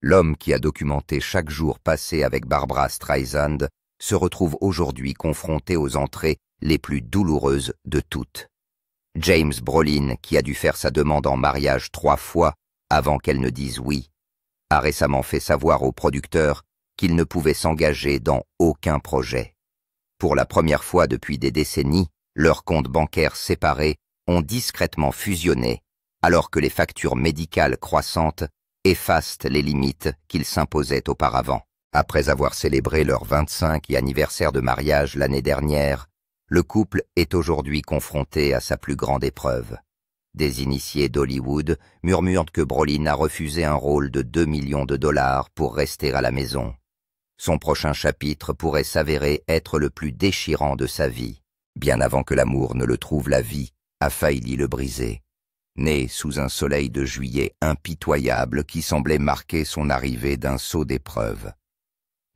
L'homme qui a documenté chaque jour passé avec Barbra Streisand se retrouve aujourd'hui confronté aux entrées les plus douloureuses de toutes. James Brolin, qui a dû faire sa demande en mariage 3 fois avant qu'elle ne dise oui, a récemment fait savoir aux producteurs qu'il ne pouvait s'engager dans aucun projet. Pour la première fois depuis des décennies, leurs comptes bancaires séparés ont discrètement fusionné, alors que les factures médicales croissantes effacent les limites qu'ils s'imposaient auparavant. Après avoir célébré leur 25e anniversaire de mariage l'année dernière, le couple est aujourd'hui confronté à sa plus grande épreuve. Des initiés d'Hollywood murmurent que Brolin a refusé un rôle de 2 millions de dollars pour rester à la maison. Son prochain chapitre pourrait s'avérer être le plus déchirant de sa vie. Bien avant que l'amour ne le trouve, la vie a failli le briser. Né sous un soleil de juillet impitoyable qui semblait marquer son arrivée d'un saut d'épreuve.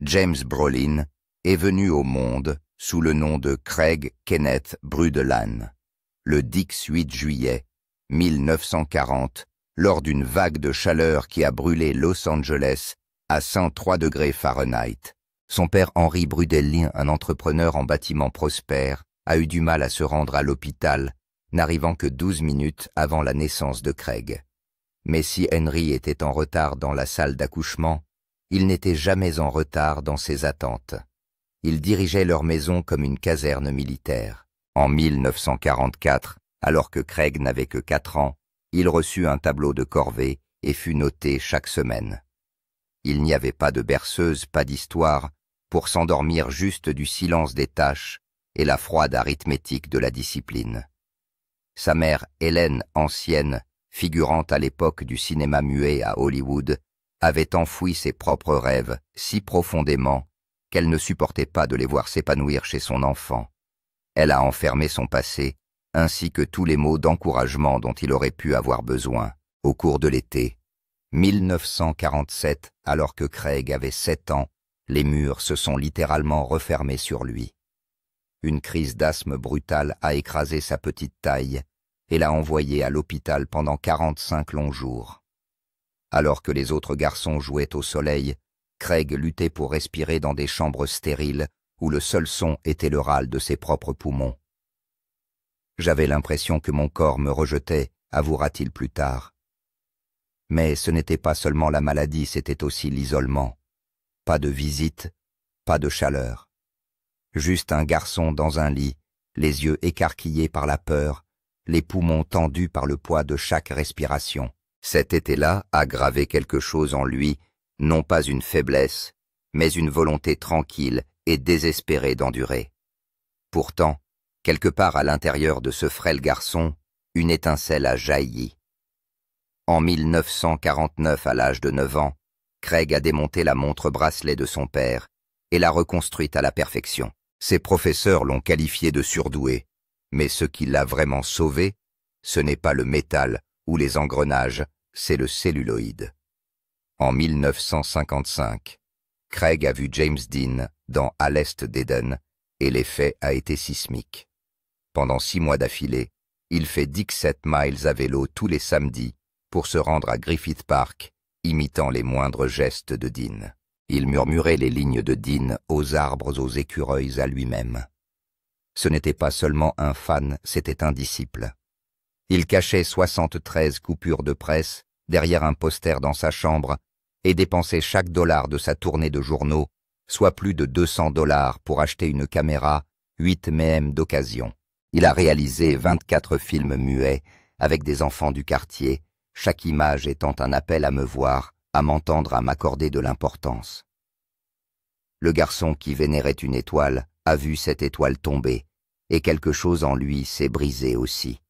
James Brolin est venu au monde sous le nom de Craig Kenneth Brudelan, le 18 juillet 1940, lors d'une vague de chaleur qui a brûlé Los Angeles à 103 degrés Fahrenheit. Son père Henry Brudelin, un entrepreneur en bâtiment prospère, a eu du mal à se rendre à l'hôpital, n'arrivant que 12 minutes avant la naissance de Craig. Mais si Henry était en retard dans la salle d'accouchement, il n'était jamais en retard dans ses attentes. Il dirigeait leur maison comme une caserne militaire. En 1944, alors que Craig n'avait que 4 ans, il reçut un tableau de corvée et fut noté chaque semaine. Il n'y avait pas de berceuse, pas d'histoire, pour s'endormir juste du silence des tâches et la froide arithmétique de la discipline. Sa mère, Hélène, ancienne, figurante à l'époque du cinéma muet à Hollywood, avait enfoui ses propres rêves si profondément qu'elle ne supportait pas de les voir s'épanouir chez son enfant. Elle a enfermé son passé, ainsi que tous les mots d'encouragement dont il aurait pu avoir besoin. Au cours de l'été 1947, alors que Craig avait 7 ans, les murs se sont littéralement refermés sur lui. Une crise d'asthme brutale a écrasé sa petite taille et l'a envoyé à l'hôpital pendant 45 longs jours. Alors que les autres garçons jouaient au soleil, Craig luttait pour respirer dans des chambres stériles où le seul son était le râle de ses propres poumons. J'avais l'impression que mon corps me rejetait, avouera-t-il plus tard. Mais ce n'était pas seulement la maladie, c'était aussi l'isolement. Pas de visite, pas de chaleur. Juste un garçon dans un lit, les yeux écarquillés par la peur, les poumons tendus par le poids de chaque respiration. Cet été-là a gravé quelque chose en lui, non pas une faiblesse, mais une volonté tranquille et désespérée d'endurer. Pourtant, quelque part à l'intérieur de ce frêle garçon, une étincelle a jailli. En 1949, à l'âge de 9 ans, Craig a démonté la montre-bracelet de son père et l'a reconstruite à la perfection. Ses professeurs l'ont qualifié de surdoué, mais ce qui l'a vraiment sauvé, ce n'est pas le métal ou les engrenages, c'est le celluloïd. En 1955, Craig a vu James Dean dans À l'Est d'Éden et l'effet a été sismique. Pendant 6 mois d'affilée, il fait 17 miles à vélo tous les samedis pour se rendre à Griffith Park, imitant les moindres gestes de Dean. Il murmurait les lignes de Dean aux arbres, aux écureuils, à lui-même. Ce n'était pas seulement un fan, c'était un disciple. Il cachait 73 coupures de presse derrière un poster dans sa chambre et dépensait chaque dollar de sa tournée de journaux, soit plus de 200 $ pour acheter une caméra 8 mm d'occasion. Il a réalisé 24 films muets avec des enfants du quartier, chaque image étant un appel à me voir, à m'entendre, à m'accorder de l'importance. Le garçon qui vénérait une étoile a vu cette étoile tomber, et quelque chose en lui s'est brisé aussi.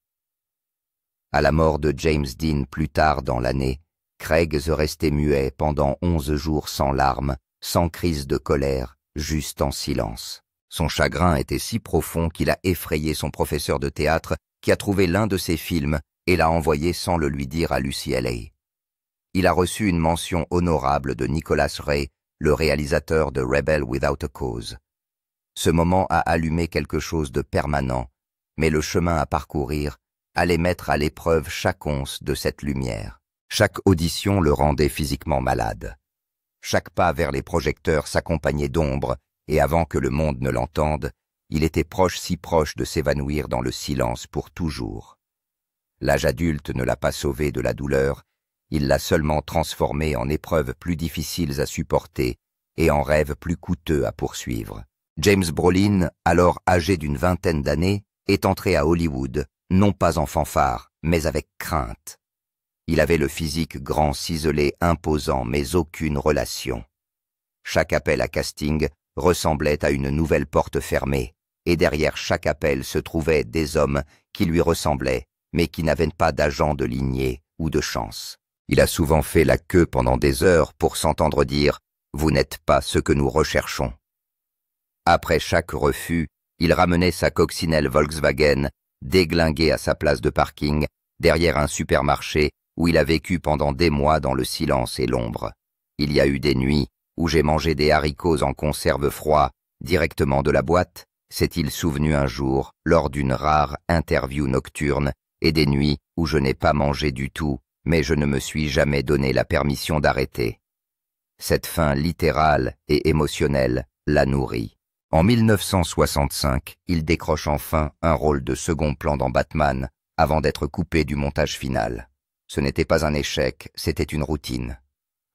À la mort de James Dean plus tard dans l'année, Craig se restait muet pendant 11 jours sans larmes, sans crise de colère, juste en silence. Son chagrin était si profond qu'il a effrayé son professeur de théâtre qui a trouvé l'un de ses films et l'a envoyé sans le lui dire à l'UCLA. Il a reçu une mention honorable de Nicholas Ray, le réalisateur de Rebel Without a Cause. Ce moment a allumé quelque chose de permanent, mais le chemin à parcourir allait mettre à l'épreuve chaque once de cette lumière. Chaque audition le rendait physiquement malade. Chaque pas vers les projecteurs s'accompagnait d'ombre, et avant que le monde ne l'entende, il était proche, si proche de s'évanouir dans le silence pour toujours. L'âge adulte ne l'a pas sauvé de la douleur, il l'a seulement transformé en épreuves plus difficiles à supporter et en rêves plus coûteux à poursuivre. James Brolin, alors âgé d'une vingtaine d'années, est entré à Hollywood, non pas en fanfare, mais avec crainte. Il avait le physique grand, ciselé, imposant, mais aucune relation. Chaque appel à casting ressemblait à une nouvelle porte fermée, et derrière chaque appel se trouvaient des hommes qui lui ressemblaient, mais qui n'avaient pas d'agent de lignée ou de chance. Il a souvent fait la queue pendant des heures pour s'entendre dire « Vous n'êtes pas ce que nous recherchons ». Après chaque refus, il ramenait sa coccinelle Volkswagen, déglinguée à sa place de parking, derrière un supermarché où il a vécu pendant des mois dans le silence et l'ombre. Il y a eu des nuits où j'ai mangé des haricots en conserve froid directement de la boîte, s'est-il souvenu un jour lors d'une rare interview nocturne, et des nuits où je n'ai pas mangé du tout, mais je ne me suis jamais donné la permission d'arrêter. Cette faim littérale et émotionnelle l'a nourri. En 1965, il décroche enfin un rôle de second plan dans Batman, avant d'être coupé du montage final. Ce n'était pas un échec, c'était une routine.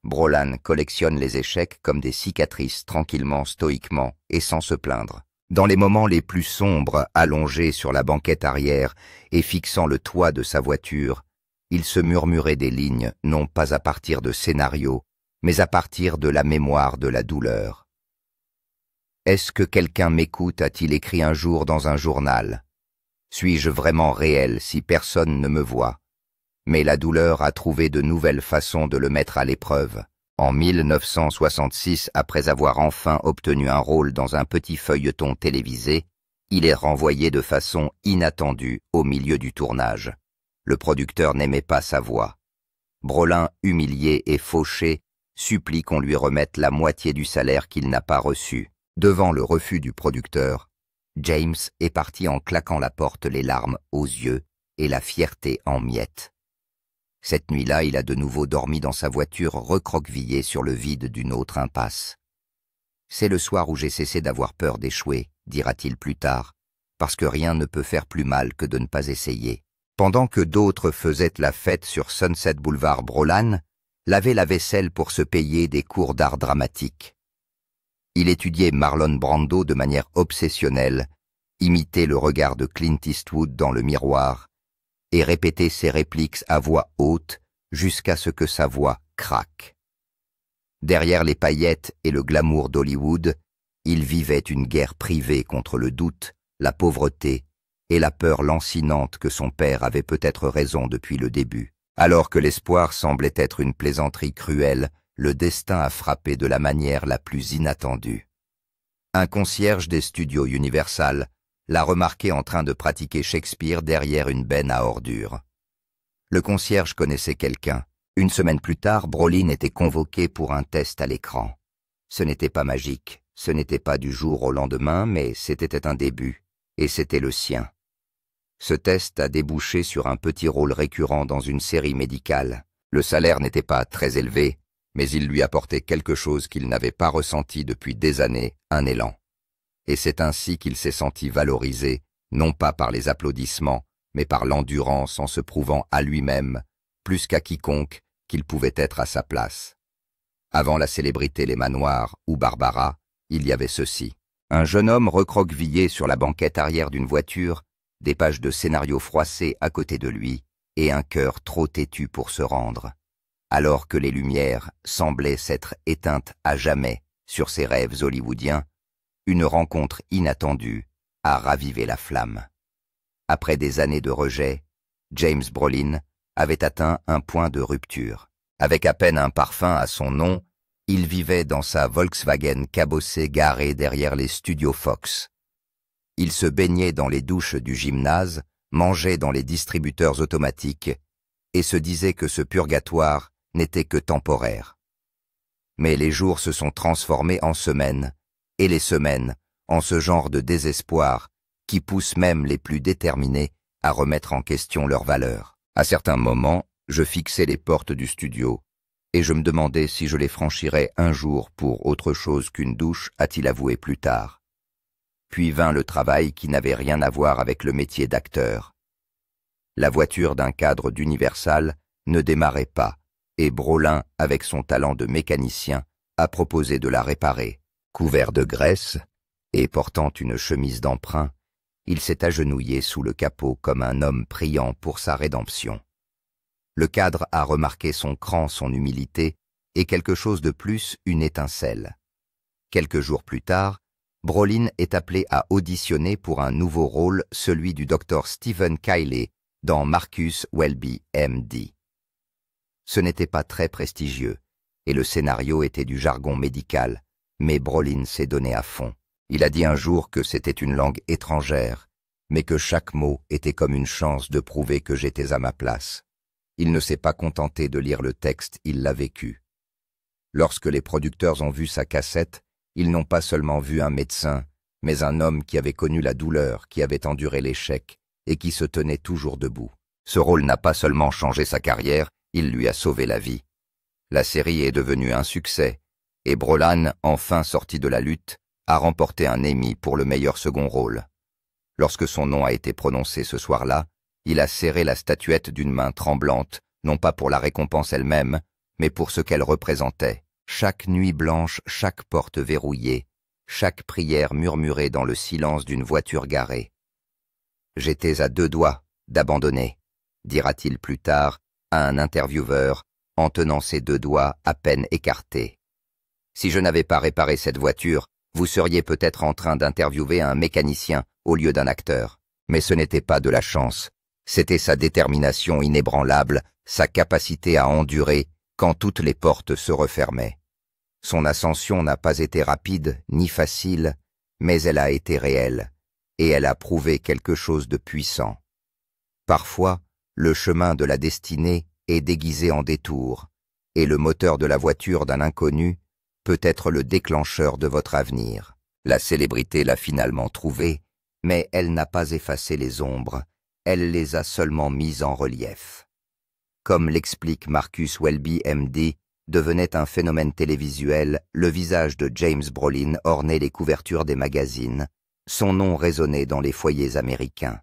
Brolin collectionne les échecs comme des cicatrices, tranquillement, stoïquement, et sans se plaindre. Dans les moments les plus sombres, allongé sur la banquette arrière et fixant le toit de sa voiture, il se murmurait des lignes, non pas à partir de scénarios, mais à partir de la mémoire de la douleur. « Est-ce que quelqu'un m'écoute » a-t-il écrit un jour dans un journal. « Suis-je vraiment réel si personne ne me voit ?» Mais la douleur a trouvé de nouvelles façons de le mettre à l'épreuve. En 1966, après avoir enfin obtenu un rôle dans un petit feuilleton télévisé, il est renvoyé de façon inattendue au milieu du tournage. Le producteur n'aimait pas sa voix. Brolin, humilié et fauché, supplie qu'on lui remette la moitié du salaire qu'il n'a pas reçu. Devant le refus du producteur, James est parti en claquant la porte, les larmes aux yeux et la fierté en miettes. Cette nuit-là, il a de nouveau dormi dans sa voiture recroquevillée sur le vide d'une autre impasse. « C'est le soir où j'ai cessé d'avoir peur d'échouer », dira-t-il plus tard, parce que rien ne peut faire plus mal que de ne pas essayer. Pendant que d'autres faisaient la fête sur Sunset Boulevard, Brolin lavait la vaisselle pour se payer des cours d'art dramatique. Il étudiait Marlon Brando de manière obsessionnelle, imitait le regard de Clint Eastwood dans le miroir, et répétait ses répliques à voix haute jusqu'à ce que sa voix craque. Derrière les paillettes et le glamour d'Hollywood, il vivait une guerre privée contre le doute, la pauvreté et la peur lancinante que son père avait peut-être raison depuis le début. Alors que l'espoir semblait être une plaisanterie cruelle, le destin a frappé de la manière la plus inattendue. Un concierge des studios Universal l'a remarqué en train de pratiquer Shakespeare derrière une benne à ordures. Le concierge connaissait quelqu'un. Une semaine plus tard, Brolin était convoqué pour un test à l'écran. Ce n'était pas magique, ce n'était pas du jour au lendemain, mais c'était un début, et c'était le sien. Ce test a débouché sur un petit rôle récurrent dans une série médicale. Le salaire n'était pas très élevé, mais il lui apportait quelque chose qu'il n'avait pas ressenti depuis des années, un élan. Et c'est ainsi qu'il s'est senti valorisé, non pas par les applaudissements, mais par l'endurance en se prouvant à lui-même, plus qu'à quiconque, qu'il pouvait être à sa place. Avant la célébrité Les Manoirs ou Barbara, il y avait ceci. Un jeune homme recroquevillé sur la banquette arrière d'une voiture, des pages de scénario froissées à côté de lui, et un cœur trop têtu pour se rendre. Alors que les lumières semblaient s'être éteintes à jamais sur ses rêves hollywoodiens, une rencontre inattendue a ravivé la flamme. Après des années de rejet, James Brolin avait atteint un point de rupture. Avec à peine un parfum à son nom, il vivait dans sa Volkswagen cabossée garée derrière les studios Fox. Il se baignait dans les douches du gymnase, mangeait dans les distributeurs automatiques et se disait que ce purgatoire n'était que temporaire. Mais les jours se sont transformés en semaines, et les semaines en ce genre de désespoir qui pousse même les plus déterminés à remettre en question leur valeur. À certains moments, je fixais les portes du studio et je me demandais si je les franchirais un jour pour autre chose qu'une douche, a-t-il avoué plus tard. Puis vint le travail qui n'avait rien à voir avec le métier d'acteur. La voiture d'un cadre d'Universal ne démarrait pas, et Brolin, avec son talent de mécanicien, a proposé de la réparer. Couvert de graisse et portant une chemise d'emprunt, il s'est agenouillé sous le capot comme un homme priant pour sa rédemption. Le cadre a remarqué son cran, son humilité, et quelque chose de plus, une étincelle. Quelques jours plus tard, Brolin est appelé à auditionner pour un nouveau rôle, celui du docteur Stephen Kiley dans Marcus Welby, M.D. Ce n'était pas très prestigieux, et le scénario était du jargon médical, mais Brolin s'est donné à fond. Il a dit un jour que c'était une langue étrangère, mais que chaque mot était comme une chance de prouver que j'étais à ma place. Il ne s'est pas contenté de lire le texte, il l'a vécu. Lorsque les producteurs ont vu sa cassette, ils n'ont pas seulement vu un médecin, mais un homme qui avait connu la douleur, qui avait enduré l'échec et qui se tenait toujours debout. Ce rôle n'a pas seulement changé sa carrière, il lui a sauvé la vie. La série est devenue un succès, et Brolin, enfin sorti de la lutte, a remporté un Emmy pour le meilleur second rôle. Lorsque son nom a été prononcé ce soir-là, il a serré la statuette d'une main tremblante, non pas pour la récompense elle-même, mais pour ce qu'elle représentait. Chaque nuit blanche, chaque porte verrouillée, chaque prière murmurée dans le silence d'une voiture garée. J'étais à 2 doigts d'abandonner, dira-t-il plus tard à un intervieweur en tenant ses 2 doigts à peine écartés. Si je n'avais pas réparé cette voiture, vous seriez peut-être en train d'interviewer un mécanicien au lieu d'un acteur. Mais ce n'était pas de la chance, c'était sa détermination inébranlable, sa capacité à endurer quand toutes les portes se refermaient. Son ascension n'a pas été rapide ni facile, mais elle a été réelle, et elle a prouvé quelque chose de puissant. Parfois, le chemin de la destinée est déguisé en détour, et le moteur de la voiture d'un inconnu peut être le déclencheur de votre avenir. La célébrité l'a finalement trouvé, mais elle n'a pas effacé les ombres, elle les a seulement mises en relief. Comme l'explique Marcus Welby, M.D., devenait un phénomène télévisuel, le visage de James Brolin ornait les couvertures des magazines, son nom résonnait dans les foyers américains.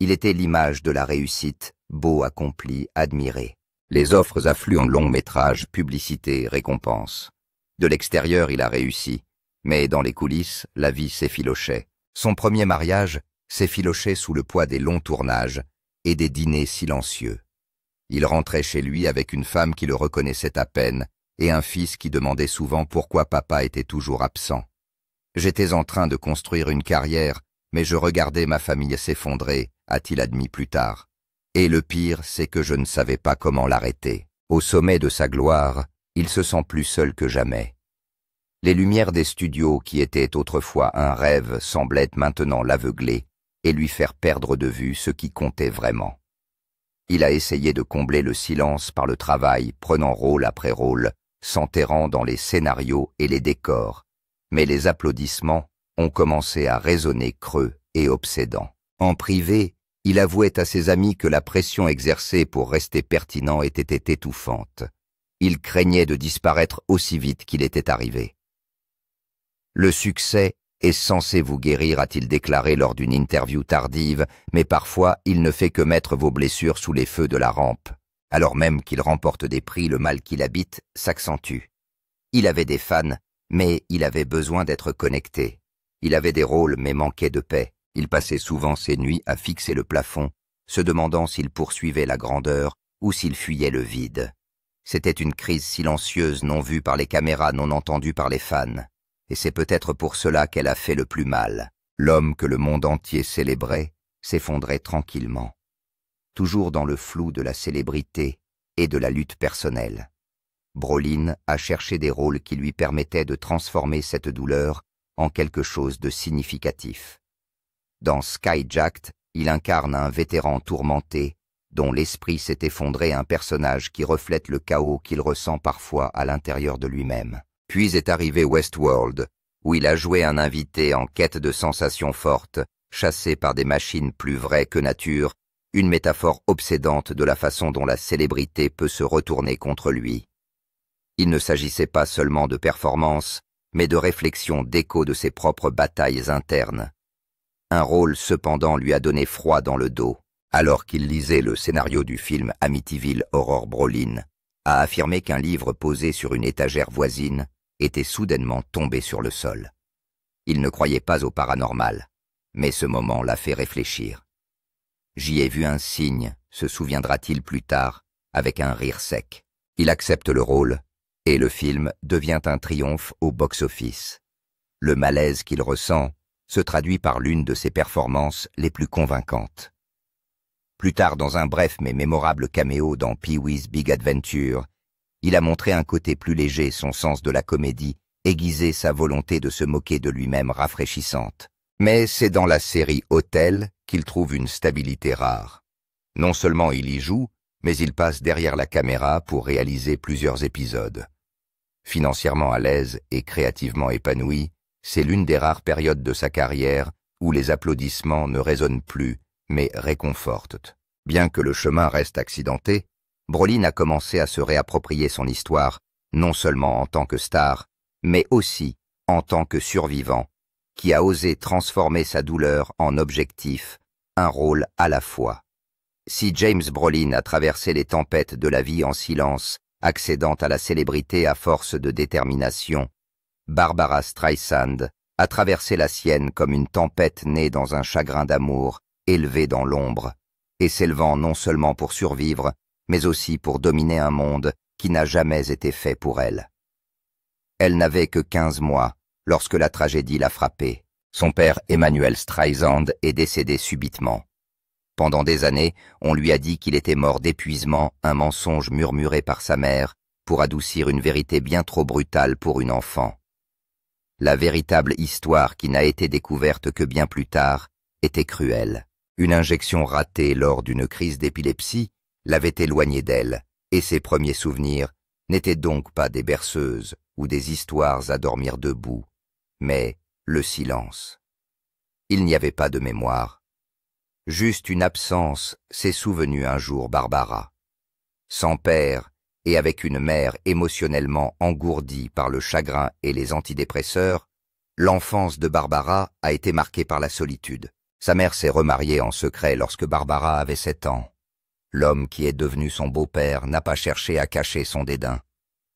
Il était l'image de la réussite, beau accompli, admiré. Les offres affluent en long métrage, publicité, récompenses. De l'extérieur, il a réussi, mais dans les coulisses, la vie s'effilochait. Son premier mariage s'effilochait sous le poids des longs tournages et des dîners silencieux. Il rentrait chez lui avec une femme qui le reconnaissait à peine et un fils qui demandait souvent pourquoi papa était toujours absent. J'étais en train de construire une carrière, mais je regardais ma famille s'effondrer, a-t-il admis plus tard. Et le pire, c'est que je ne savais pas comment l'arrêter. Au sommet de sa gloire, il se sent plus seul que jamais. Les lumières des studios qui étaient autrefois un rêve semblaient maintenant l'aveugler et lui faire perdre de vue ce qui comptait vraiment. Il a essayé de combler le silence par le travail, prenant rôle après rôle, s'enterrant dans les scénarios et les décors, mais les applaudissements ont commencé à résonner creux et obsédants. En privé, il avouait à ses amis que la pression exercée pour rester pertinent était étouffante. Il craignait de disparaître aussi vite qu'il était arrivé. Le succès est censé vous guérir, a-t-il déclaré lors d'une interview tardive, mais parfois il ne fait que mettre vos blessures sous les feux de la rampe. Alors même qu'il remporte des prix, le mal qu'il habite s'accentue. Il avait des fans, mais il avait besoin d'être connecté. Il avait des rôles, mais manquait de paix. Il passait souvent ses nuits à fixer le plafond, se demandant s'il poursuivait la grandeur ou s'il fuyait le vide. C'était une crise silencieuse, non vue par les caméras, non entendue par les fans. Et c'est peut-être pour cela qu'elle a fait le plus mal. L'homme que le monde entier célébrait s'effondrait tranquillement, toujours dans le flou de la célébrité et de la lutte personnelle. Brolin a cherché des rôles qui lui permettaient de transformer cette douleur en quelque chose de significatif. Dans Skyjacked, il incarne un vétéran tourmenté dont l'esprit s'est effondré, un personnage qui reflète le chaos qu'il ressent parfois à l'intérieur de lui-même. Puis est arrivé Westworld, où il a joué un invité en quête de sensations fortes, chassé par des machines plus vraies que nature, une métaphore obsédante de la façon dont la célébrité peut se retourner contre lui. Il ne s'agissait pas seulement de performance, mais de réflexion, d'écho de ses propres batailles internes. Un rôle cependant lui a donné froid dans le dos, alors qu'il lisait le scénario du film Amityville Horror. Brolin a affirmé qu'un livre posé sur une étagère voisine était soudainement tombé sur le sol. Il ne croyait pas au paranormal, mais ce moment l'a fait réfléchir. « J'y ai vu un signe », se souviendra-t-il plus tard, avec un rire sec. Il accepte le rôle, et le film devient un triomphe au box-office. Le malaise qu'il ressent se traduit par l'une de ses performances les plus convaincantes. Plus tard, dans un bref mais mémorable caméo dans Pee-wee's Big Adventure, il a montré un côté plus léger, son sens de la comédie, aiguisé sa volonté de se moquer de lui-même rafraîchissante. Mais c'est dans la série Hotel qu'il trouve une stabilité rare. Non seulement il y joue, mais il passe derrière la caméra pour réaliser plusieurs épisodes. Financièrement à l'aise et créativement épanoui, c'est l'une des rares périodes de sa carrière où les applaudissements ne résonnent plus, mais réconfortent. Bien que le chemin reste accidenté, Brolin a commencé à se réapproprier son histoire, non seulement en tant que star, mais aussi en tant que survivant, qui a osé transformer sa douleur en objectif, un rôle à la fois. Si James Brolin a traversé les tempêtes de la vie en silence, accédant à la célébrité à force de détermination, Barbara Streisand a traversé la sienne comme une tempête née dans un chagrin d'amour, élevée dans l'ombre, et s'élevant non seulement pour survivre, mais aussi pour dominer un monde qui n'a jamais été fait pour elle. Elle n'avait que 15 mois lorsque la tragédie l'a frappée. Son père, Emmanuel Streisand, est décédé subitement. Pendant des années, on lui a dit qu'il était mort d'épuisement, un mensonge murmuré par sa mère, pour adoucir une vérité bien trop brutale pour une enfant. La véritable histoire, qui n'a été découverte que bien plus tard, était cruelle. Une injection ratée lors d'une crise d'épilepsie l'avait éloignée d'elle, et ses premiers souvenirs n'étaient donc pas des berceuses ou des histoires à dormir debout, mais le silence. Il n'y avait pas de mémoire. Juste une absence s'est souvenue un jour Barbara. Sans père et avec une mère émotionnellement engourdie par le chagrin et les antidépresseurs, l'enfance de Barbara a été marquée par la solitude. Sa mère s'est remariée en secret lorsque Barbara avait 7 ans. L'homme qui est devenu son beau-père n'a pas cherché à cacher son dédain.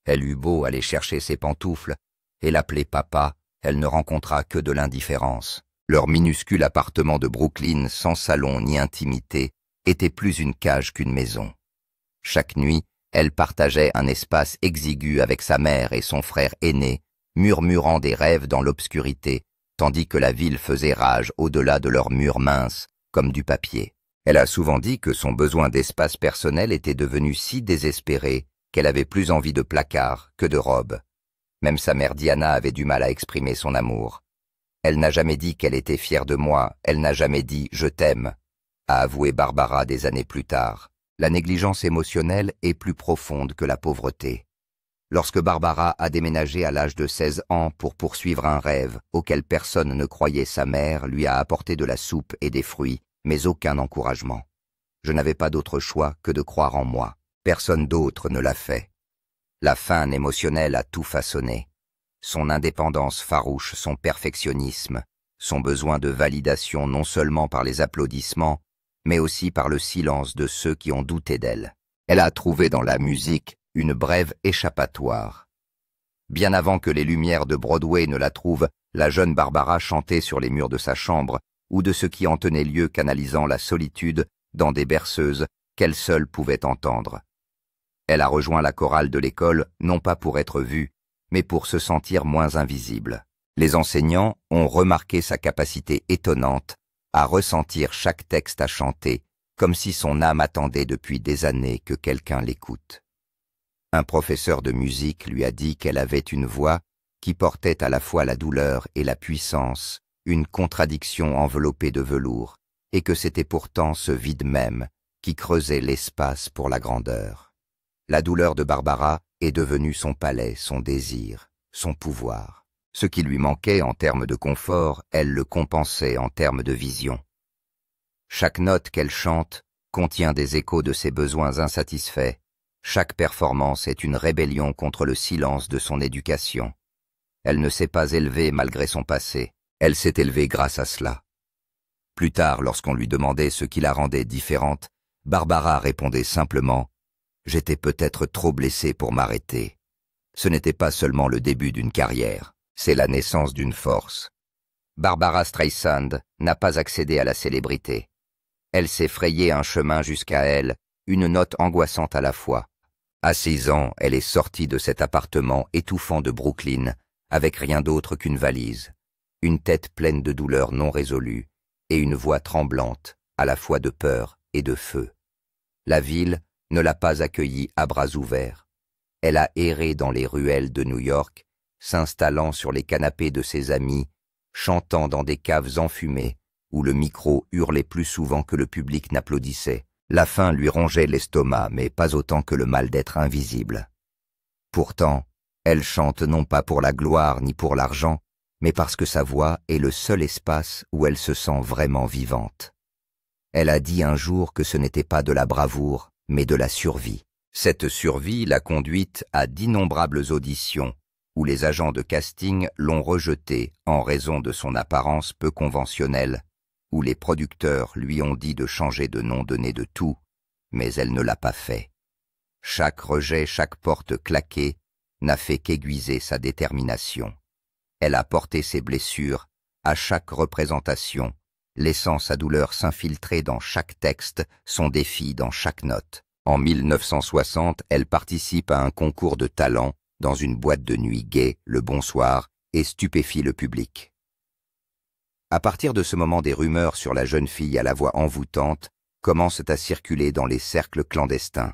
Elle eut beau aller chercher ses pantoufles et l'appeler papa, elle ne rencontra que de l'indifférence. Leur minuscule appartement de Brooklyn, sans salon ni intimité, était plus une cage qu'une maison. Chaque nuit, elle partageait un espace exigu avec sa mère et son frère aîné, murmurant des rêves dans l'obscurité, tandis que la ville faisait rage au-delà de leurs murs minces, comme du papier. Elle a souvent dit que son besoin d'espace personnel était devenu si désespéré qu'elle avait plus envie de placard que de robe. Même sa mère Diana avait du mal à exprimer son amour. Elle n'a jamais dit qu'elle était fière de moi, elle n'a jamais dit « je t'aime », a avoué Barbara des années plus tard. La négligence émotionnelle est plus profonde que la pauvreté. Lorsque Barbara a déménagé à l'âge de 16 ans pour poursuivre un rêve auquel personne ne croyait, sa mère lui a apporté de la soupe et des fruits, mais aucun encouragement. Je n'avais pas d'autre choix que de croire en moi. Personne d'autre ne l'a fait. La faim émotionnelle a tout façonné. Son indépendance farouche, son perfectionnisme, son besoin de validation non seulement par les applaudissements, mais aussi par le silence de ceux qui ont douté d'elle. Elle a trouvé dans la musique une brève échappatoire. Bien avant que les lumières de Broadway ne la trouvent, la jeune Barbara chantait sur les murs de sa chambre, ou de ce qui en tenait lieu, canalisant la solitude dans des berceuses qu'elle seule pouvait entendre. Elle a rejoint la chorale de l'école, non pas pour être vue, mais pour se sentir moins invisible. Les enseignants ont remarqué sa capacité étonnante à ressentir chaque texte à chanter, comme si son âme attendait depuis des années que quelqu'un l'écoute. Un professeur de musique lui a dit qu'elle avait une voix qui portait à la fois la douleur et la puissance, une contradiction enveloppée de velours, et que c'était pourtant ce vide même qui creusait l'espace pour la grandeur. La douleur de Barbara est devenue son palais, son désir, son pouvoir. Ce qui lui manquait en termes de confort, elle le compensait en termes de vision. Chaque note qu'elle chante contient des échos de ses besoins insatisfaits. Chaque performance est une rébellion contre le silence de son éducation. Elle ne s'est pas élevée malgré son passé, elle s'est élevée grâce à cela. Plus tard, lorsqu'on lui demandait ce qui la rendait différente, Barbara répondait simplement « J'étais peut-être trop blessée pour m'arrêter. » Ce n'était pas seulement le début d'une carrière, c'est la naissance d'une force. Barbara Streisand n'a pas accédé à la célébrité. Elle s'est frayé un chemin jusqu'à elle, une note angoissante à la fois. À 6 ans, elle est sortie de cet appartement étouffant de Brooklyn, avec rien d'autre qu'une valise, une tête pleine de douleurs non résolues, et une voix tremblante, à la fois de peur et de feu. La ville ne l'a pas accueillie à bras ouverts. Elle a erré dans les ruelles de New York, s'installant sur les canapés de ses amis, chantant dans des caves enfumées, où le micro hurlait plus souvent que le public n'applaudissait. La faim lui rongeait l'estomac, mais pas autant que le mal d'être invisible. Pourtant, elle chante non pas pour la gloire ni pour l'argent, mais parce que sa voix est le seul espace où elle se sent vraiment vivante. Elle a dit un jour que ce n'était pas de la bravoure, mais de la survie. Cette survie l'a conduite à d'innombrables auditions, où les agents de casting l'ont rejetée en raison de son apparence peu conventionnelle, où les producteurs lui ont dit de changer de nom donné de tout, mais elle ne l'a pas fait. Chaque rejet, chaque porte claquée n'a fait qu'aiguiser sa détermination. Elle a porté ses blessures à chaque représentation, laissant sa douleur s'infiltrer dans chaque texte, son défi dans chaque note. En 1960, elle participe à un concours de talent dans une boîte de nuit gay, le Bonsoir, et stupéfie le public. À partir de ce moment, des rumeurs sur la jeune fille à la voix envoûtante commencent à circuler dans les cercles clandestins.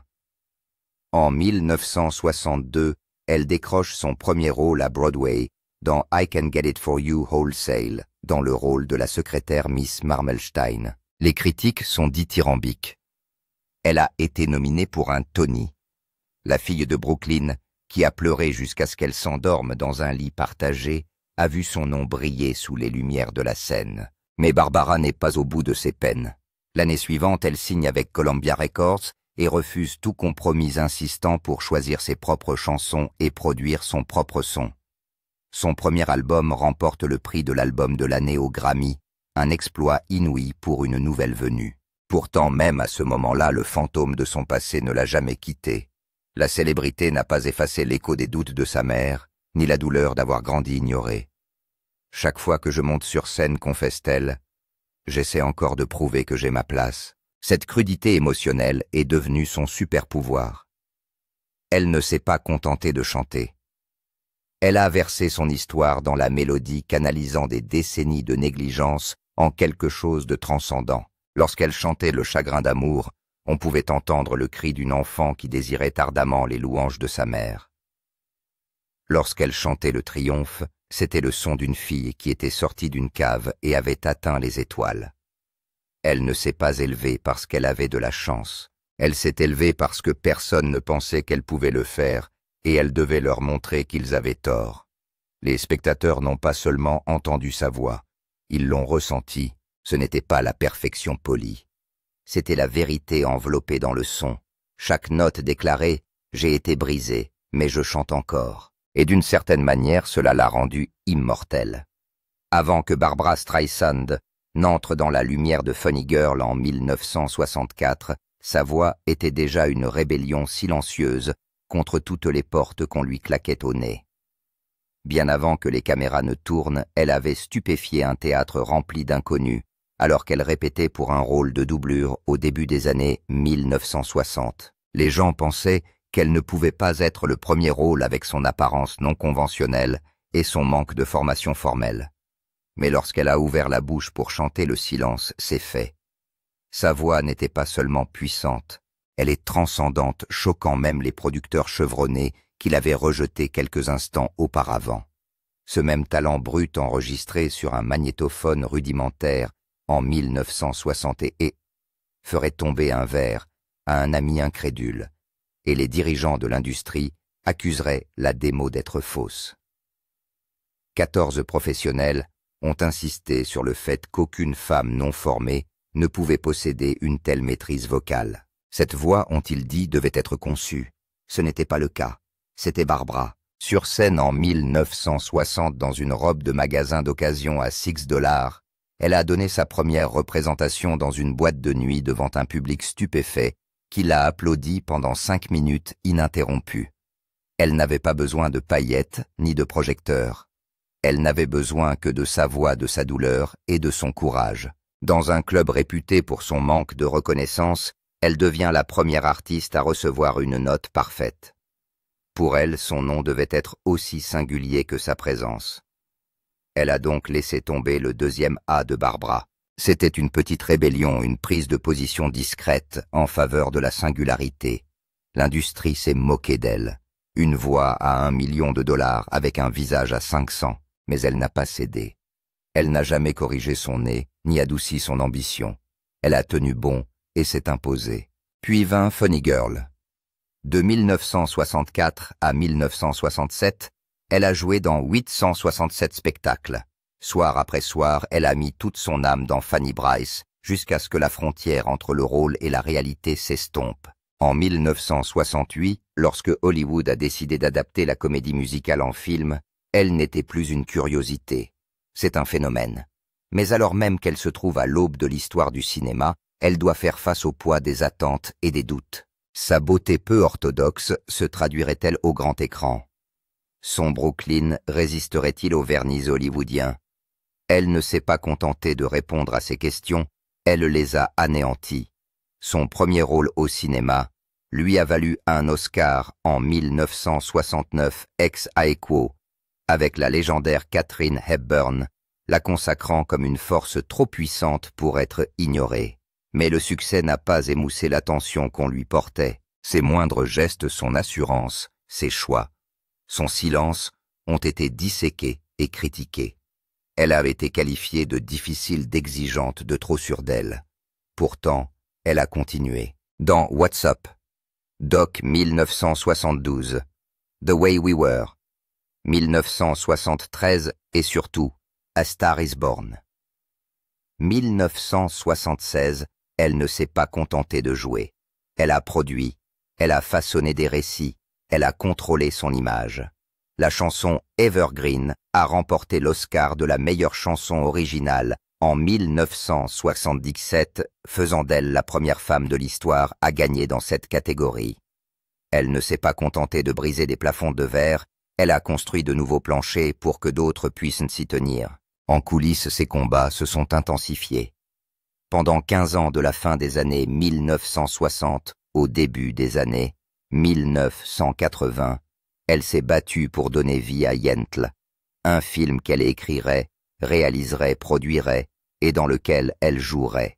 En 1962, elle décroche son premier rôle à Broadway dans I Can Get It For You Wholesale, dans le rôle de la secrétaire Miss Marmelstein. Les critiques sont dithyrambiques. Elle a été nominée pour un Tony. La fille de Brooklyn, qui a pleuré jusqu'à ce qu'elle s'endorme dans un lit partagé, a vu son nom briller sous les lumières de la scène. Mais Barbara n'est pas au bout de ses peines. L'année suivante, elle signe avec Columbia Records et refuse tout compromis insistant pour choisir ses propres chansons et produire son propre son. Son premier album remporte le prix de l'album de l'année au Grammy, un exploit inouï pour une nouvelle venue. Pourtant, même à ce moment-là, le fantôme de son passé ne l'a jamais quitté. La célébrité n'a pas effacé l'écho des doutes de sa mère, ni la douleur d'avoir grandi ignorée. Chaque fois que je monte sur scène, confesse-t-elle, j'essaie encore de prouver que j'ai ma place. Cette crudité émotionnelle est devenue son super pouvoir. Elle ne s'est pas contentée de chanter. Elle a versé son histoire dans la mélodie, canalisant des décennies de négligence en quelque chose de transcendant. Lorsqu'elle chantait le chagrin d'amour, on pouvait entendre le cri d'une enfant qui désirait ardemment les louanges de sa mère. Lorsqu'elle chantait le triomphe, c'était le son d'une fille qui était sortie d'une cave et avait atteint les étoiles. Elle ne s'est pas élevée parce qu'elle avait de la chance. Elle s'est élevée parce que personne ne pensait qu'elle pouvait le faire et elle devait leur montrer qu'ils avaient tort. Les spectateurs n'ont pas seulement entendu sa voix, ils l'ont ressentie. Ce n'était pas la perfection polie. C'était la vérité enveloppée dans le son. Chaque note déclarait « J'ai été brisé, mais je chante encore ». Et d'une certaine manière, cela l'a rendue immortelle. Avant que Barbara Streisand n'entre dans la lumière de Funny Girl en 1964, sa voix était déjà une rébellion silencieuse contre toutes les portes qu'on lui claquait au nez. Bien avant que les caméras ne tournent, elle avait stupéfié un théâtre rempli d'inconnus, alors qu'elle répétait pour un rôle de doublure au début des années 1960. Les gens pensaient qu'elle ne pouvait pas être le premier rôle avec son apparence non conventionnelle et son manque de formation formelle. Mais lorsqu'elle a ouvert la bouche pour chanter, le silence s'est fait. Sa voix n'était pas seulement puissante, elle est transcendante, choquant même les producteurs chevronnés qui l'avaient rejetée quelques instants auparavant. Ce même talent brut enregistré sur un magnétophone rudimentaire en 1960 et ferait tomber un verre à un ami incrédule, et les dirigeants de l'industrie accuseraient la démo d'être fausse. 14 professionnels ont insisté sur le fait qu'aucune femme non formée ne pouvait posséder une telle maîtrise vocale. Cette voix, ont-ils dit, devait être conçue. Ce n'était pas le cas. C'était Barbara. Sur scène en 1960 dans une robe de magasin d'occasion à $6, elle a donné sa première représentation dans une boîte de nuit devant un public stupéfait qui l'a applaudi pendant 5 minutes ininterrompues. Elle n'avait pas besoin de paillettes ni de projecteurs. Elle n'avait besoin que de sa voix, de sa douleur et de son courage. Dans un club réputé pour son manque de reconnaissance, elle devient la première artiste à recevoir une note parfaite. Pour elle, son nom devait être aussi singulier que sa présence. Elle a donc laissé tomber le deuxième A de Barbara. C'était une petite rébellion, une prise de position discrète en faveur de la singularité. L'industrie s'est moquée d'elle. Une voix à $1 million avec un visage à 500, mais elle n'a pas cédé. Elle n'a jamais corrigé son nez, ni adouci son ambition. Elle a tenu bon et s'est imposée. Puis vint Funny Girl. De 1964 à 1967, elle a joué dans 867 spectacles. Soir après soir, elle a mis toute son âme dans Fanny Brice, jusqu'à ce que la frontière entre le rôle et la réalité s'estompe. En 1968, lorsque Hollywood a décidé d'adapter la comédie musicale en film, elle n'était plus une curiosité. C'est un phénomène. Mais alors même qu'elle se trouve à l'aube de l'histoire du cinéma, elle doit faire face au poids des attentes et des doutes. Sa beauté peu orthodoxe se traduirait-elle au grand écran? Son Brooklyn résisterait-il aux vernis hollywoodiens? Elle ne s'est pas contentée de répondre à ces questions, elle les a anéanties. Son premier rôle au cinéma lui a valu un Oscar en 1969 ex aequo, avec la légendaire Katharine Hepburn, la consacrant comme une force trop puissante pour être ignorée. Mais le succès n'a pas émoussé l'attention qu'on lui portait. Ses moindres gestes, son assurance, ses choix, son silence ont été disséqués et critiqués. Elle a été qualifiée de difficile, d'exigeante, de trop sûre d'elle. Pourtant, elle a continué. Dans What's Up, Doc 1972, The Way We Were, 1973 et surtout A Star is Born. 1976, elle ne s'est pas contentée de jouer. Elle a produit, elle a façonné des récits, elle a contrôlé son image. La chanson Evergreen a remporté l'Oscar de la meilleure chanson originale en 1977, faisant d'elle la première femme de l'histoire à gagner dans cette catégorie. Elle ne s'est pas contentée de briser des plafonds de verre, elle a construit de nouveaux planchers pour que d'autres puissent s'y tenir. En coulisses, ces combats se sont intensifiés. Pendant 15 ans de la fin des années 1960 au début des années 1980, elle s'est battue pour donner vie à Yentl, un film qu'elle écrirait, réaliserait, produirait et dans lequel elle jouerait.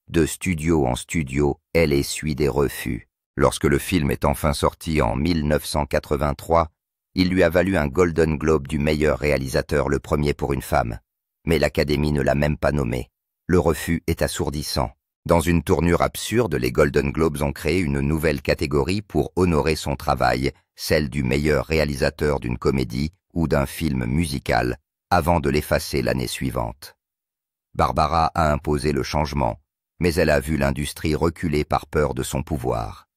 De studio en studio, elle essuie des refus. Lorsque le film est enfin sorti en 1983, il lui a valu un Golden Globe du meilleur réalisateur, le premier pour une femme. Mais l'Académie ne l'a même pas nommé. Le refus est assourdissant. Dans une tournure absurde, les Golden Globes ont créé une nouvelle catégorie pour honorer son travail, celle du meilleur réalisateur d'une comédie ou d'un film musical, avant de l'effacer l'année suivante. Barbara a imposé le changement, mais elle a vu l'industrie reculer par peur de son pouvoir.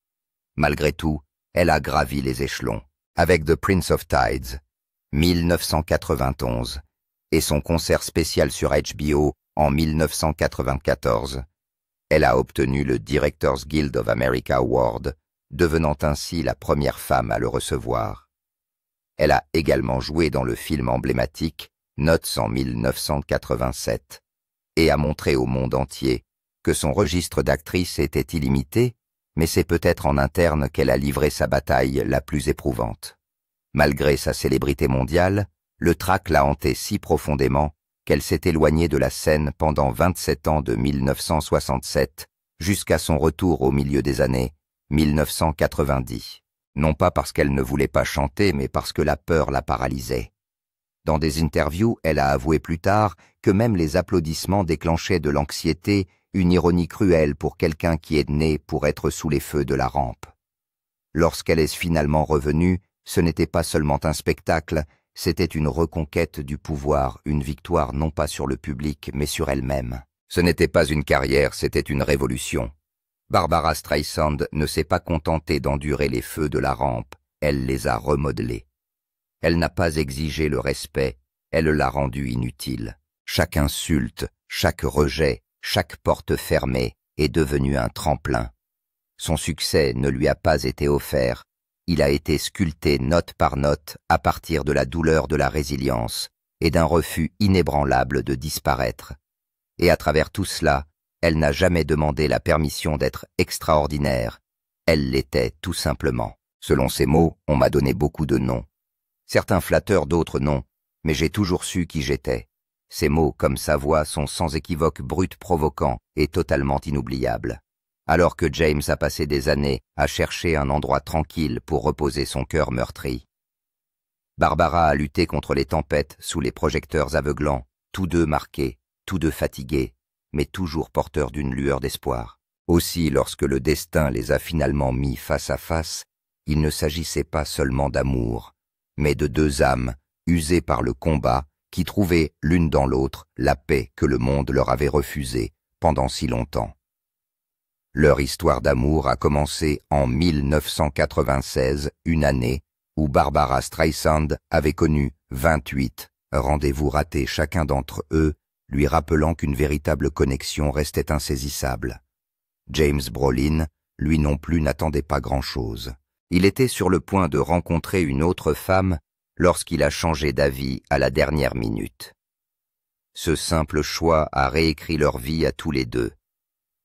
Malgré tout, elle a gravi les échelons, avec The Prince of Tides, 1991, et son concert spécial sur HBO en 1994. Elle a obtenu le Directors Guild of America Award, devenant ainsi la première femme à le recevoir. Elle a également joué dans le film emblématique Notes en 1987 et a montré au monde entier que son registre d'actrice était illimité, mais c'est peut-être en interne qu'elle a livré sa bataille la plus éprouvante. Malgré sa célébrité mondiale, le trac l'a hantée si profondément qu'elle s'est éloignée de la scène pendant 27 ans de 1967 jusqu'à son retour au milieu des années 1990. Non pas parce qu'elle ne voulait pas chanter, mais parce que la peur la paralysait. Dans des interviews, elle a avoué plus tard que même les applaudissements déclenchaient de l'anxiété, une ironie cruelle pour quelqu'un qui est né pour être sous les feux de la rampe. Lorsqu'elle est finalement revenue, ce n'était pas seulement un spectacle, c'était une reconquête du pouvoir, une victoire non pas sur le public, mais sur elle-même. Ce n'était pas une carrière, c'était une révolution. Barbara Streisand ne s'est pas contentée d'endurer les feux de la rampe, elle les a remodelés. Elle n'a pas exigé le respect, elle l'a rendu inutile. Chaque insulte, chaque rejet, chaque porte fermée est devenu un tremplin. Son succès ne lui a pas été offert, il a été sculpté note par note à partir de la douleur de la résilience et d'un refus inébranlable de disparaître. Et à travers tout cela, elle n'a jamais demandé la permission d'être extraordinaire. Elle l'était tout simplement. Selon ses mots, on m'a donné beaucoup de noms. Certains flatteurs, d'autres non, mais j'ai toujours su qui j'étais. Ses mots, comme sa voix, sont sans équivoque bruts, provoquants et totalement inoubliables. Alors que James a passé des années à chercher un endroit tranquille pour reposer son cœur meurtri. Barbara a lutté contre les tempêtes sous les projecteurs aveuglants, tous deux marqués, tous deux fatigués, mais toujours porteurs d'une lueur d'espoir. Aussi, lorsque le destin les a finalement mis face à face, il ne s'agissait pas seulement d'amour, mais de deux âmes, usées par le combat, qui trouvaient l'une dans l'autre la paix que le monde leur avait refusée pendant si longtemps. Leur histoire d'amour a commencé en 1996, une année où Barbara Streisand avait connu 28 rendez-vous ratés chacun d'entre eux, lui rappelant qu'une véritable connexion restait insaisissable. James Brolin, lui non plus, n'attendait pas grand-chose. Il était sur le point de rencontrer une autre femme lorsqu'il a changé d'avis à la dernière minute. Ce simple choix a réécrit leur vie à tous les deux.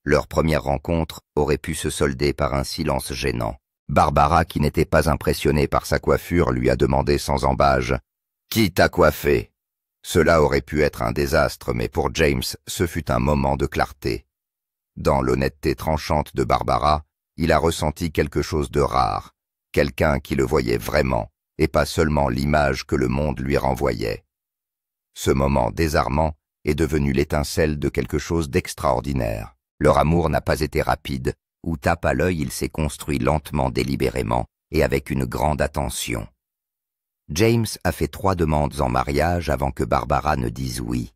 Leur première rencontre aurait pu se solder par un silence gênant. Barbara, qui n'était pas impressionnée par sa coiffure, lui a demandé sans ambages « Qui t'a coiffé ?» Cela aurait pu être un désastre, mais pour James, ce fut un moment de clarté. Dans l'honnêteté tranchante de Barbara, il a ressenti quelque chose de rare, quelqu'un qui le voyait vraiment, et pas seulement l'image que le monde lui renvoyait. Ce moment désarmant est devenu l'étincelle de quelque chose d'extraordinaire. Leur amour n'a pas été rapide, ou tape à l'œil, il s'est construit lentement, délibérément, et avec une grande attention. James a fait 3 demandes en mariage avant que Barbara ne dise oui.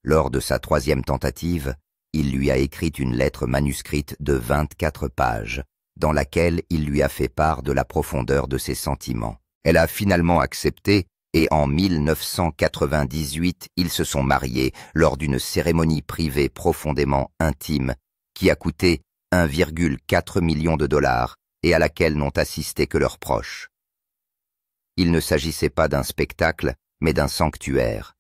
Lors de sa 3e tentative, il lui a écrit une lettre manuscrite de 24 pages, dans laquelle il lui a fait part de la profondeur de ses sentiments. Elle a finalement accepté, et en 1998, ils se sont mariés lors d'une cérémonie privée profondément intime qui a coûté 1,4 million de dollars et à laquelle n'ont assisté que leurs proches. Il ne s'agissait pas d'un spectacle, mais d'un sanctuaire.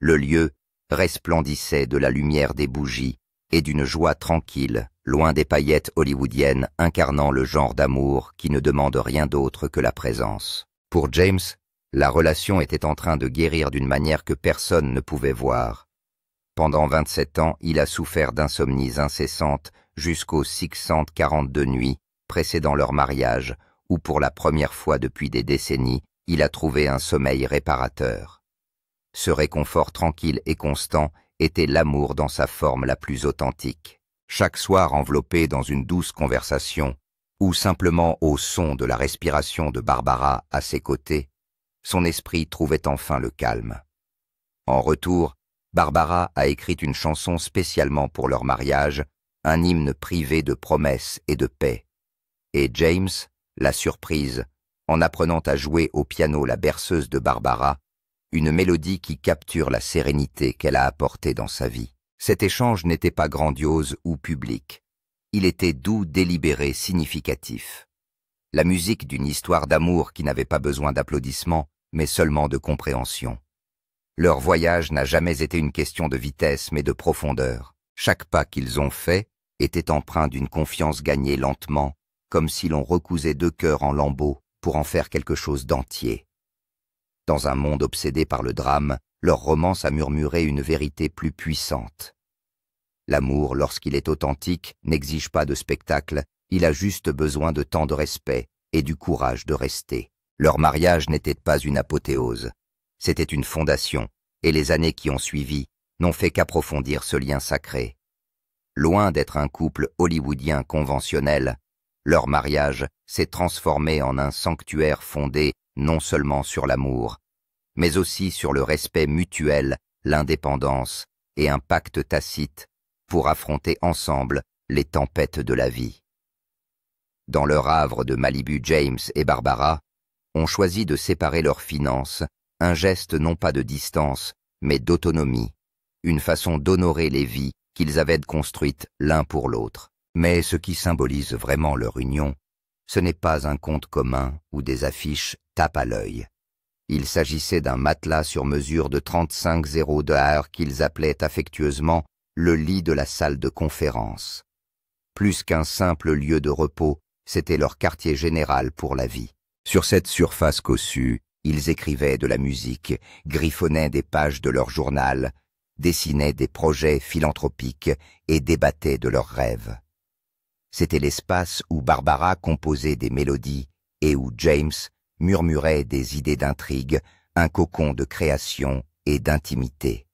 Le lieu resplendissait de la lumière des bougies et d'une joie tranquille, loin des paillettes hollywoodiennes incarnant le genre d'amour qui ne demande rien d'autre que la présence. Pour James, la relation était en train de guérir d'une manière que personne ne pouvait voir. Pendant 27 ans, il a souffert d'insomnies incessantes jusqu'aux 642 nuits précédant leur mariage, où pour la première fois depuis des décennies, il a trouvé un sommeil réparateur. Ce réconfort tranquille et constant était l'amour dans sa forme la plus authentique. Chaque soir enveloppé dans une douce conversation, ou simplement au son de la respiration de Barbara à ses côtés, son esprit trouvait enfin le calme. En retour, Barbara a écrit une chanson spécialement pour leur mariage, un hymne privé de promesses et de paix. Et James l'a surprise en apprenant à jouer au piano la berceuse de Barbara, une mélodie qui capture la sérénité qu'elle a apportée dans sa vie. Cet échange n'était pas grandiose ou public. Il était doux, délibéré, significatif. La musique d'une histoire d'amour qui n'avait pas besoin d'applaudissements, mais seulement de compréhension. Leur voyage n'a jamais été une question de vitesse, mais de profondeur. Chaque pas qu'ils ont fait était empreint d'une confiance gagnée lentement, comme si l'on recousait 2 cœurs en lambeaux pour en faire quelque chose d'entier. Dans un monde obsédé par le drame, leur romance a murmuré une vérité plus puissante. L'amour, lorsqu'il est authentique, n'exige pas de spectacle, il a juste besoin de temps de respect et du courage de rester. Leur mariage n'était pas une apothéose, c'était une fondation, et les années qui ont suivi n'ont fait qu'approfondir ce lien sacré. Loin d'être un couple hollywoodien conventionnel, leur mariage s'est transformé en un sanctuaire fondé non seulement sur l'amour, mais aussi sur le respect mutuel, l'indépendance et un pacte tacite pour affronter ensemble les tempêtes de la vie. Dans leur havre de Malibu, James et Barbara ont choisi de séparer leurs finances, un geste non pas de distance, mais d'autonomie, une façon d'honorer les vies qu'ils avaient construites l'un pour l'autre. Mais ce qui symbolise vraiment leur union, ce n'est pas un compte commun ou des affiches tape à l'œil. Il s'agissait d'un matelas sur mesure de 35 $ qu'ils appelaient affectueusement le lit de la salle de conférence. Plus qu'un simple lieu de repos, c'était leur quartier général pour la vie. Sur cette surface cossue, ils écrivaient de la musique, griffonnaient des pages de leur journal, dessinaient des projets philanthropiques et débattaient de leurs rêves. C'était l'espace où Barbara composait des mélodies et où James murmurait des idées d'intrigue, un cocon de création et d'intimité.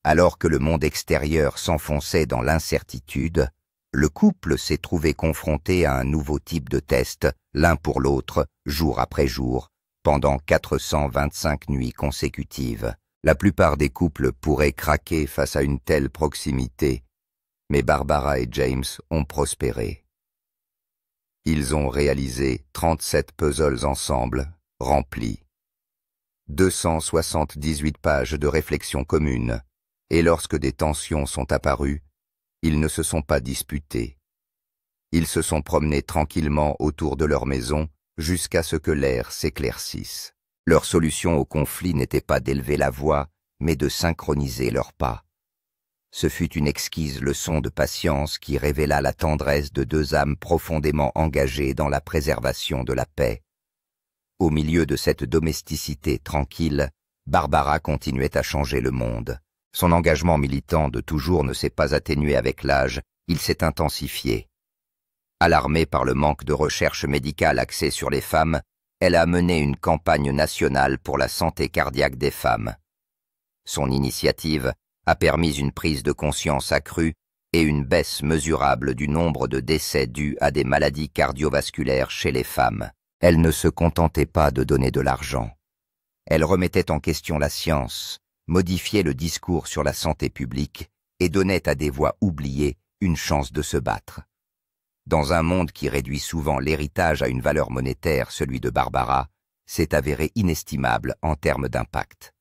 Alors que le monde extérieur s'enfonçait dans l'incertitude, le couple s'est trouvé confronté à un nouveau type de test, l'un pour l'autre, jour après jour, pendant 425 nuits consécutives. La plupart des couples pourraient craquer face à une telle proximité, mais Barbara et James ont prospéré. Ils ont réalisé 37 puzzles ensemble, remplis. 278 pages de réflexion commune, et lorsque des tensions sont apparues, ils ne se sont pas disputés. Ils se sont promenés tranquillement autour de leur maison jusqu'à ce que l'air s'éclaircisse. Leur solution au conflit n'était pas d'élever la voix, mais de synchroniser leurs pas. Ce fut une exquise leçon de patience qui révéla la tendresse de deux âmes profondément engagées dans la préservation de la paix. Au milieu de cette domesticité tranquille, Barbara continuait à changer le monde. Son engagement militant de toujours ne s'est pas atténué avec l'âge, il s'est intensifié. Alarmée par le manque de recherche médicale axée sur les femmes, elle a mené une campagne nationale pour la santé cardiaque des femmes. Son initiative a permis une prise de conscience accrue et une baisse mesurable du nombre de décès dus à des maladies cardiovasculaires chez les femmes. Elle ne se contentait pas de donner de l'argent. Elle remettait en question la science, modifiait le discours sur la santé publique et donnait à des voix oubliées une chance de se battre. Dans un monde qui réduit souvent l'héritage à une valeur monétaire, celui de Barbara s'est avéré inestimable en termes d'impact.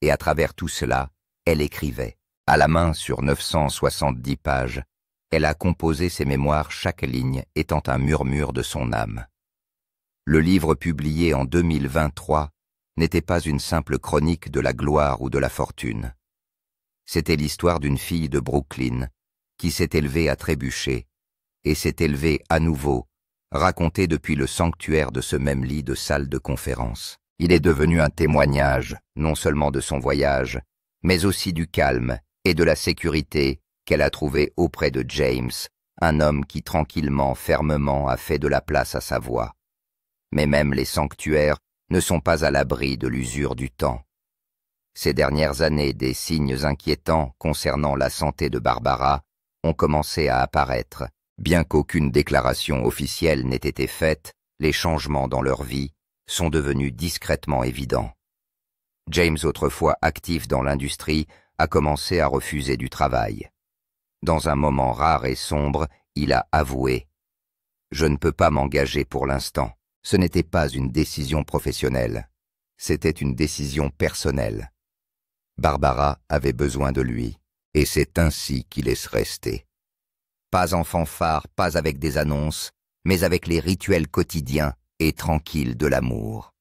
Et à travers tout cela, elle écrivait. À la main sur 970 pages, elle a composé ses mémoires, chaque ligne étant un murmure de son âme. Le livre publié en 2023 n'était pas une simple chronique de la gloire ou de la fortune. C'était l'histoire d'une fille de Brooklyn qui s'est élevée à trébucher et s'est élevée à nouveau, racontée depuis le sanctuaire de ce même lit de salle de conférence. Il est devenu un témoignage, non seulement de son voyage, mais aussi du calme et de la sécurité qu'elle a trouvé auprès de James, un homme qui tranquillement, fermement a fait de la place à sa voix. Mais même les sanctuaires ne sont pas à l'abri de l'usure du temps. Ces dernières années, des signes inquiétants concernant la santé de Barbara ont commencé à apparaître. Bien qu'aucune déclaration officielle n'ait été faite, les changements dans leur vie sont devenus discrètement évidents. James, autrefois actif dans l'industrie, a commencé à refuser du travail. Dans un moment rare et sombre, il a avoué « Je ne peux pas m'engager pour l'instant ». Ce n'était pas une décision professionnelle, c'était une décision personnelle. Barbara avait besoin de lui, et c'est ainsi qu'il est resté. Pas en fanfare, pas avec des annonces, mais avec les rituels quotidiens et tranquilles de l'amour.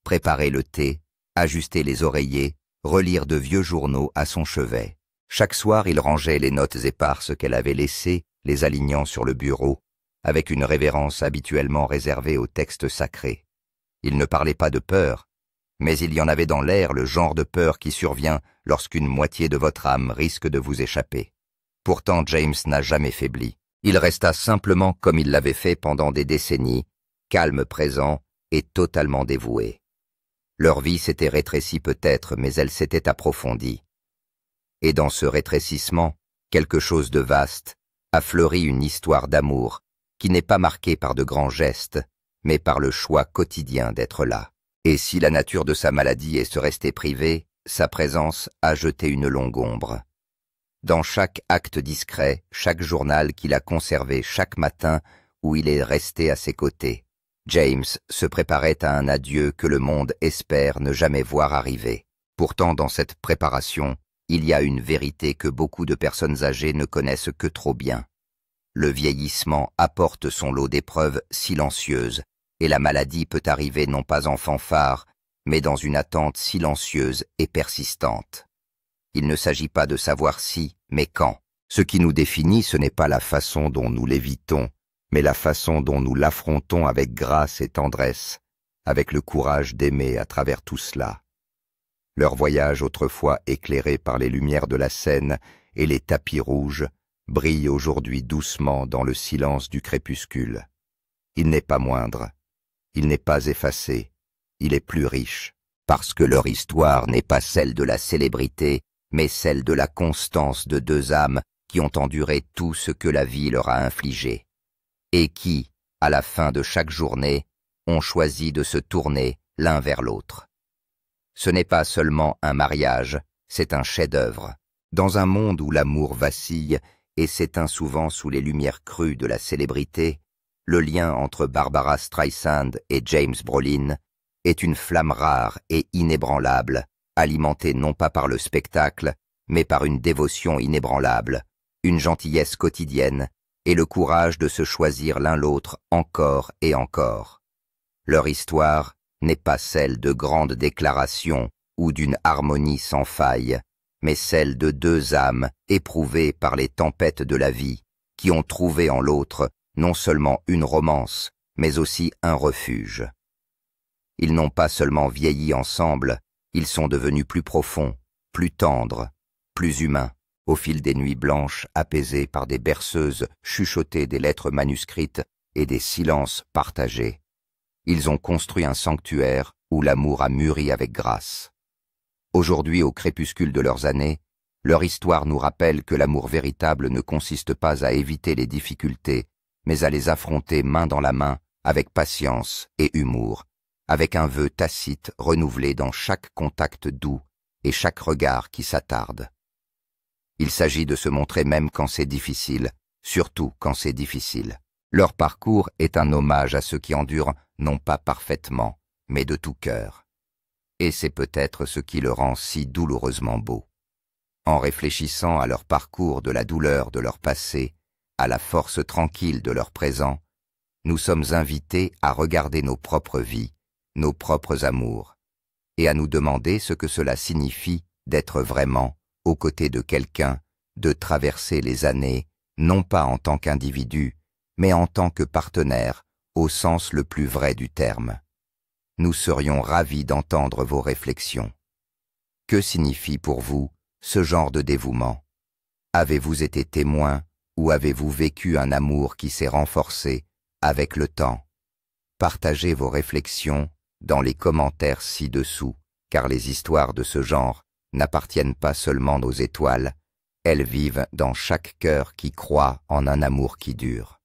Préparer le thé, ajuster les oreillers, relire de vieux journaux à son chevet. Chaque soir, il rangeait les notes éparses qu'elle avait laissées, les alignant sur le bureau, avec une révérence habituellement réservée aux textes sacrés. Il ne parlait pas de peur, mais il y en avait dans l'air, le genre de peur qui survient lorsqu'une moitié de votre âme risque de vous échapper. Pourtant, James n'a jamais faibli. Il resta simplement comme il l'avait fait pendant des décennies, calme, présent et totalement dévoué. Leur vie s'était rétrécie peut-être, mais elle s'était approfondie. Et dans ce rétrécissement, quelque chose de vaste a fleuri, une histoire d'amour qui n'est pas marquée par de grands gestes, mais par le choix quotidien d'être là. Et si la nature de sa maladie est se rester privée, sa présence a jeté une longue ombre. dans chaque acte discret, chaque journal qu'il a conservé chaque matin où il est resté à ses côtés. James se préparait à un adieu que le monde espère ne jamais voir arriver. Pourtant, dans cette préparation, il y a une vérité que beaucoup de personnes âgées ne connaissent que trop bien. Le vieillissement apporte son lot d'épreuves silencieuses, et la maladie peut arriver non pas en fanfare, mais dans une attente silencieuse et persistante. Il ne s'agit pas de savoir si, mais quand. Ce qui nous définit, ce n'est pas la façon dont nous l'évitons, mais la façon dont nous l'affrontons avec grâce et tendresse, avec le courage d'aimer à travers tout cela. Leur voyage autrefois éclairé par les lumières de la Seine et les tapis rouges brille aujourd'hui doucement dans le silence du crépuscule. Il n'est pas moindre, il n'est pas effacé, il est plus riche, parce que leur histoire n'est pas celle de la célébrité, mais celle de la constance de deux âmes qui ont enduré tout ce que la vie leur a infligé, et qui, à la fin de chaque journée, ont choisi de se tourner l'un vers l'autre. Ce n'est pas seulement un mariage, c'est un chef-d'œuvre. Dans un monde où l'amour vacille et s'éteint souvent sous les lumières crues de la célébrité, le lien entre Barbara Streisand et James Brolin est une flamme rare et inébranlable, alimentée non pas par le spectacle, mais par une dévotion inébranlable, une gentillesse quotidienne et le courage de se choisir l'un l'autre encore et encore. Leur histoire n'est pas celle de grandes déclarations ou d'une harmonie sans faille, mais celle de deux âmes éprouvées par les tempêtes de la vie, qui ont trouvé en l'autre non seulement une romance, mais aussi un refuge. Ils n'ont pas seulement vieilli ensemble, ils sont devenus plus profonds, plus tendres, plus humains, au fil des nuits blanches apaisées par des berceuses chuchotées des lettres manuscrites et des silences partagés. Ils ont construit un sanctuaire où l'amour a mûri avec grâce. Aujourd'hui, au crépuscule de leurs années, leur histoire nous rappelle que l'amour véritable ne consiste pas à éviter les difficultés, mais à les affronter main dans la main, avec patience et humour, avec un vœu tacite renouvelé dans chaque contact doux et chaque regard qui s'attarde. Il s'agit de se montrer même quand c'est difficile, surtout quand c'est difficile. Leur parcours est un hommage à ceux qui endurent non pas parfaitement, mais de tout cœur. Et c'est peut-être ce qui le rend si douloureusement beau. En réfléchissant à leur parcours de la douleur de leur passé, à la force tranquille de leur présent, nous sommes invités à regarder nos propres vies, nos propres amours, et à nous demander ce que cela signifie d'être vraiment aux côtés de quelqu'un, de traverser les années, non pas en tant qu'individu, mais en tant que partenaire, au sens le plus vrai du terme. Nous serions ravis d'entendre vos réflexions. Que signifie pour vous ce genre de dévouement? Avez-vous été témoin ou avez-vous vécu un amour qui s'est renforcé avec le temps? Partagez vos réflexions dans les commentaires ci-dessous, car les histoires de ce genre n'appartiennent pas seulement aux étoiles, elles vivent dans chaque cœur qui croit en un amour qui dure.